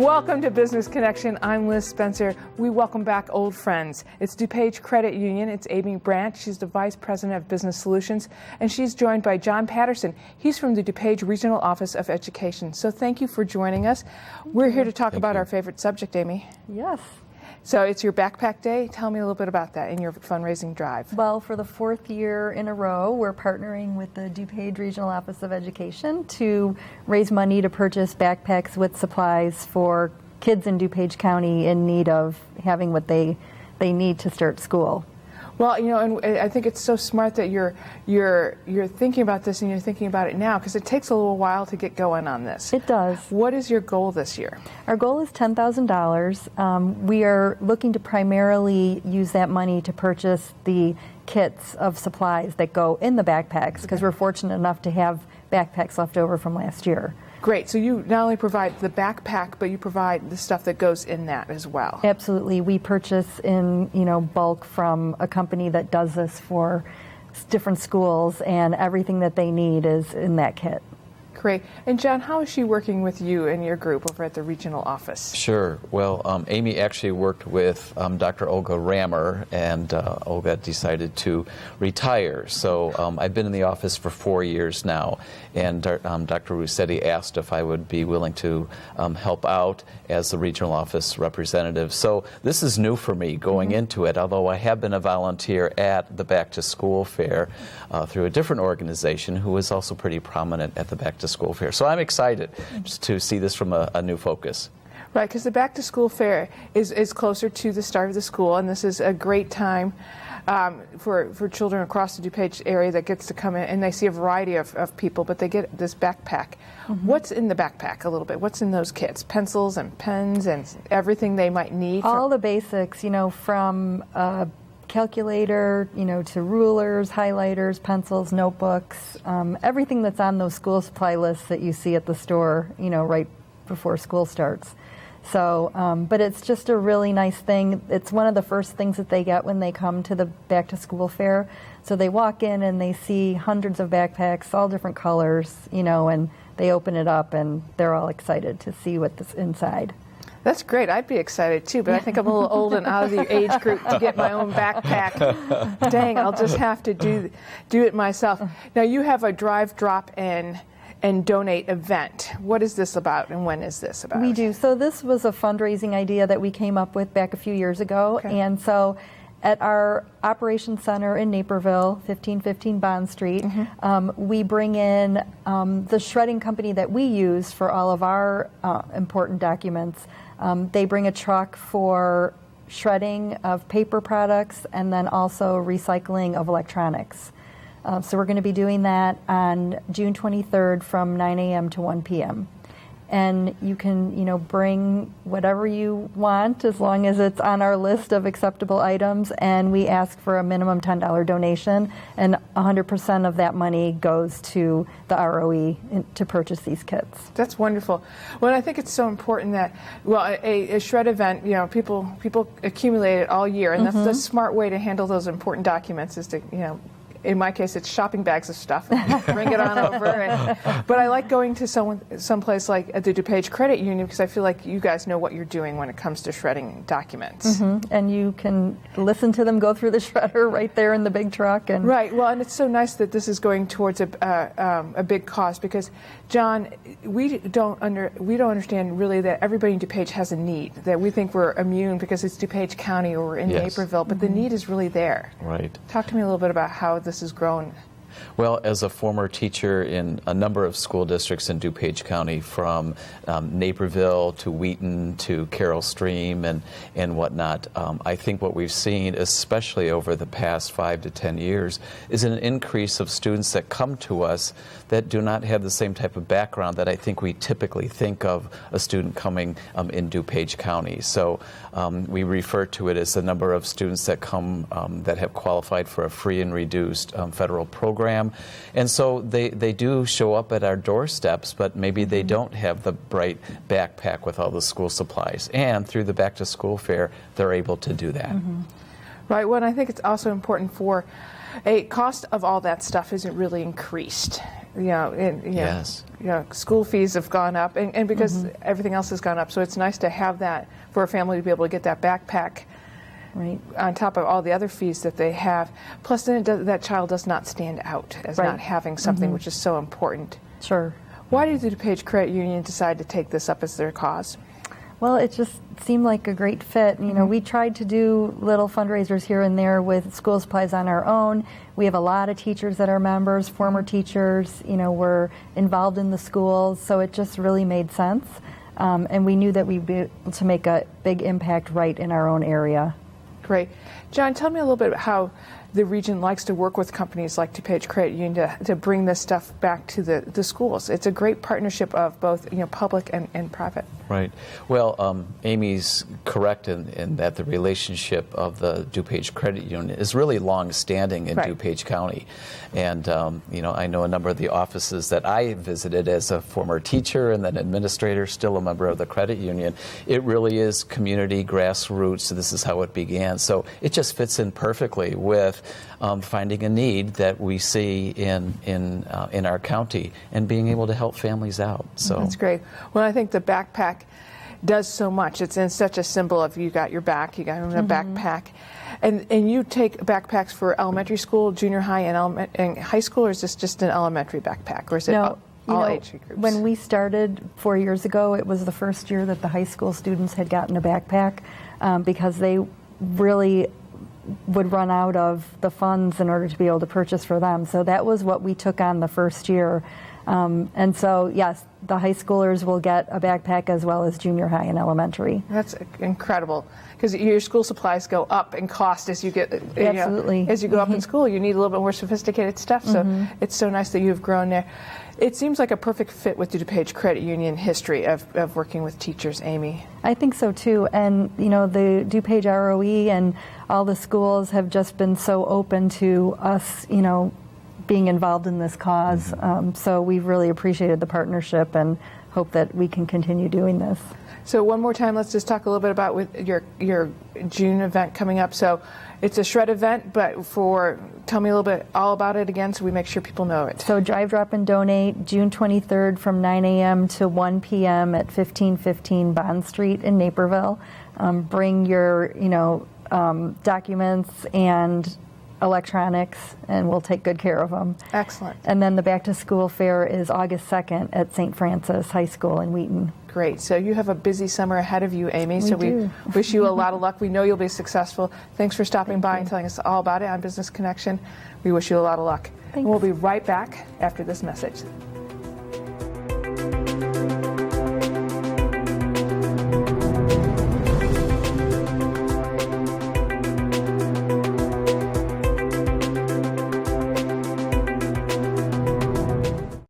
Welcome to Business Connection. I'm Liz Spencer. We welcome back old friends. It's DuPage Credit Union. It's Amy Brandt. She's the Vice President of Business Solutions, and she's joined by John Patterson. He's from the DuPage Regional Office of Education. So thank you for joining us. We're here to talk about our favorite subject, Amy. Yes. So it's your backpack day. Tell me a little bit about that and your fundraising drive. Well, for the fourth year in a row, we're partnering with the DuPage Regional Office of Education to raise money to purchase backpacks with supplies for kids in DuPage County in need of having what they need to start school. Well, you know, and I think it's so smart that you're thinking about this and you're thinking about it now, because it takes a little while to get going on this. It does. What is your goal this year? Our goal is $10,000. We are looking to primarily use that money to purchase the kits of supplies that go in the backpacks, because we're fortunate enough to have backpacks left over from last year. Great. So you not only provide the backpack, but you provide the stuff that goes in that as well. Absolutely. We purchase in, bulk from a company that does this for different schools, and everything that they need is in that kit. Great. And John, how is she working with you and your group over at the regional office? Sure. Well, Amy actually worked with Dr. Olga Rammer, and Olga decided to retire. So I've been in the office for 4 years now, and Dr. Russetti asked if I would be willing to help out as the regional office representative. So this is new for me going into it, although I have been a volunteer at the Back to School Fair through a different organization who is also pretty prominent at the Back to School Fair. So I'm excited just to see this from a new focus. Right, because the Back to School Fair is closer to the start of the school, and this is a great time for children across the DuPage area that gets to come in, and they see a variety of people, but they get this backpack. What's in the backpack a little bit? What's in those kits? Pencils and pens and everything they might need? All the basics, from calculator, to rulers, highlighters, pencils, notebooks, everything that's on those school supply lists that you see at the store, right before school starts. So, but it's just a really nice thing. It's one of the first things that they get when they come to the Back to School Fair. So they walk in and they see hundreds of backpacks, all different colors, and they open it up and they're all excited to see what's inside. That's great. I'd be excited too, but I think I'm a little old and out of the age group to get my own backpack. Dang, I'll just have to do it myself. Now you have a drive, drop, and donate event. What is this about, and when is this about? We do. So this was a fundraising idea that we came up with back a few years ago, and so at our operations center in Naperville, 1515 Bond Street, we bring in the shredding company that we use for all of our important documents. They bring a truck for shredding of paper products and then also recycling of electronics. So we're going to be doing that on June 23rd from 9 a.m. to 1 p.m. And you can, bring whatever you want as long as it's on our list of acceptable items. And we ask for a minimum $10 donation, and 100% of that money goes to the ROE to purchase these kits. That's wonderful. Well, I think it's so important that, a shred event, people accumulate it all year, and that's the smart way to handle those important documents is to, in my case, it's shopping bags of stuff. Bring it on over. But I like going to someplace like at the DuPage Credit Union, because I feel like you guys know what you're doing when it comes to shredding documents. And you can listen to them go through the shredder right there in the big truck. And right. Well, and it's so nice that this is going towards a big cause, because, John, we don't understand really that everybody in DuPage has a need. That we think we're immune because it's DuPage County or we're in Naperville, but the need is really there. Right. Talk to me a little bit about how this has grown. Well, as a former teacher in a number of school districts in DuPage County, from Naperville to Wheaton to Carroll Stream and whatnot, I think what we've seen, especially over the past 5 to 10 years, is an increase of students that come to us that do not have the same type of background that I think we typically think of a student coming in DuPage County. So we refer to it as the number of students that come that have qualified for a free and reduced federal program. And so they do show up at our doorsteps, but maybe they don't have the bright backpack with all the school supplies. And through the Back to School Fair, they're able to do that. Right. Well, and I think it's also important for a cost of all that stuff isn't really increased. Yes. School fees have gone up, and because everything else has gone up, so it's nice to have that for a family to be able to get that backpack. Right. On top of all the other fees that they have. Plus, then that child does not stand out as not having something, which is so important. Sure. Why did the DuPage Credit Union decide to take this up as their cause? Well, it just seemed like a great fit. We tried to do little fundraisers here and there with school supplies on our own. We have a lot of teachers that are members, former teachers, were involved in the schools, so it just really made sense. And we knew that we'd be able to make a big impact right in our own area. Great. John, tell me a little bit about how the region likes to work with companies like DuPage Credit Union to bring this stuff back to the schools. It's a great partnership of both public and private. Right. Well, Amy's correct in that the relationship of the DuPage Credit Union is really long-standing in DuPage County. And, I know a number of the offices that I visited as a former teacher and then administrator, still a member of the credit union. It really is community, grassroots. This is how it began. So it just fits in perfectly with finding a need that we see in our county and being able to help families out. So that's great. Well, I think the backpack does so much. It's in such a symbol of you got your back, you got a backpack. And you take backpacks for elementary school, junior high, and high school, or is this just an elementary backpack, or is it all age groups? When we started 4 years ago, it was the first year that the high school students had gotten a backpack because they really would run out of the funds in order to be able to purchase for them. So that was what we took on the first year. And so, yes, the high schoolers will get a backpack as well as junior high and elementary. That's incredible, because your school supplies go up in cost as you get Absolutely. As you go up in school. You need a little bit more sophisticated stuff. So it's so nice that you've grown there. It seems like a perfect fit with the DuPage Credit Union history of working with teachers, Amy. I think so too. And the DuPage ROE and all the schools have just been so open to us, being involved in this cause. So we've really appreciated the partnership and hope that we can continue doing this. So one more time, let's just talk a little bit about with your June event coming up. So it's a shred event, but tell me a little bit all about it again so we make sure people know it. So Drive, Drop, and Donate, June 23rd from 9 a.m. to 1 p.m. at 1515 Bond Street in Naperville. Bring your, documents and electronics, and we'll take good care of them. Excellent. And then the Back to School Fair is August 2nd at St. Francis High School in Wheaton. Great. So you have a busy summer ahead of you, Amy. We wish you a lot of luck. We know you'll be successful. Thanks for stopping by and telling us all about it on Business Connection. We wish you a lot of luck. Thanks. And we'll be right back after this message.